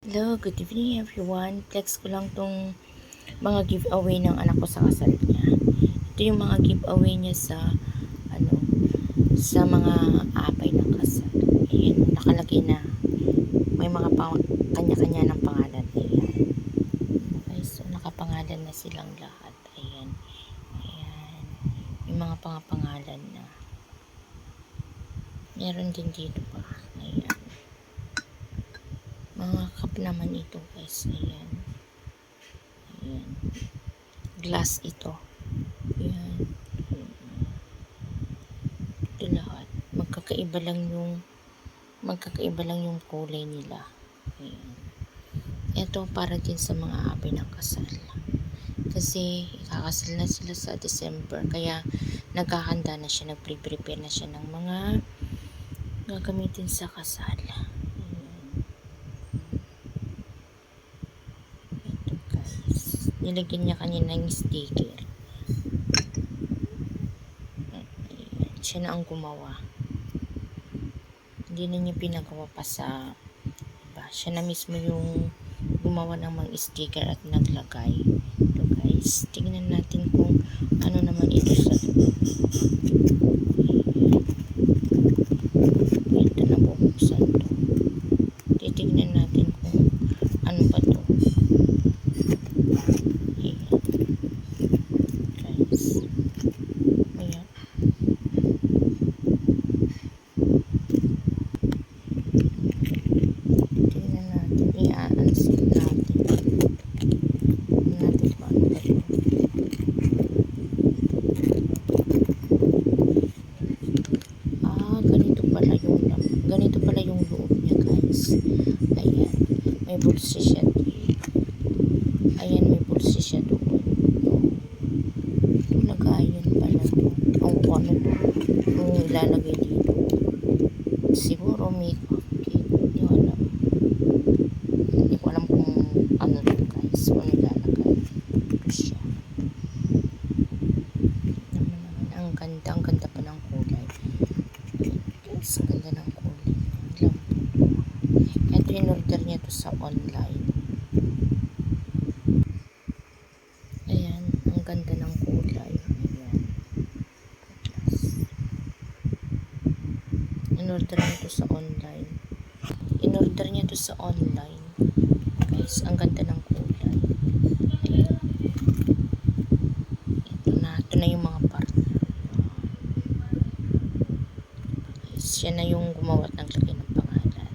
Hello, good evening everyone. Flex ko lang tong mga giveaway ng anak ko sa kasal niya. Ito yung mga giveaway niya ano, sa mga apay ng kasal. Ayan, nakalagay na. May mga kanya-kanya ng pangalan. Ayan. Okay, so nakapangalan na silang lahat. Ayan. Ayan. Yung mga pangalan na. Meron din dito pa. Ayan. Mga cup naman ito guys. Ayan. Ayan. Glass ito. Ayan. Ito lahat. Magkakaiba lang yung kulay nila. Ayan. Ito para din sa mga abi ng kasal. Kasi ikakasal na sila sa December. Kaya naghahanda na siya, nagpre-prepare na siya ng mga gagamitin sa kasal. Ayan. Ito guys. Nilagyan niya kanina ng sticker. Ayan. Siya na ang gumawa. Hindi na niya pinagawa pa sa iba. Siya na mismo yung gumawa ng mga sticker at naglagay. Ito guys, tingnan natin kung ano naman ito sa ito na bubuksan to. Titignan natin kung ano ba to. Ayan. Guys. Ayan. Tingnan natin. I-unzip natin. Tingnan natin kung ano ba to. Ganito pala yung loob niya guys. Ayan. May bulsa siya dito. Ayan, may bulsa siya doon. Ito lagayan pala to. Ang ano to. Yung ilalagay dito. Siguro makeup kit. Hindi ko alam. Hindi ko alam kung ano to guys. Kung ilalagay. Ito siya. Ang ganda. Ang ganda pa ng kulay. Guys, ang ganda ng kulay. Ito in-order niya to sa online. Ayan, ang ganda ng kulay. Ayan. In-order niya to sa online. In-order niya to sa online. Guys, ang ganda ng kulay. Ayan. Ito na yung mga part. Guys, siya na yung gumawa at naglagay ng pangalan.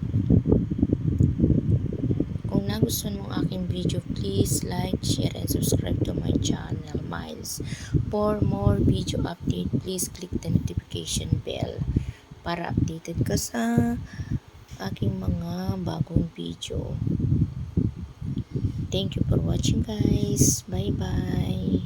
Kung nagustuhan mo ang aking video, please like, share, and subscribe to my channel, Miles. For more video update, please click the notification bell para updated ka sa aking mga bagong video. Thank you for watching guys. Bye bye.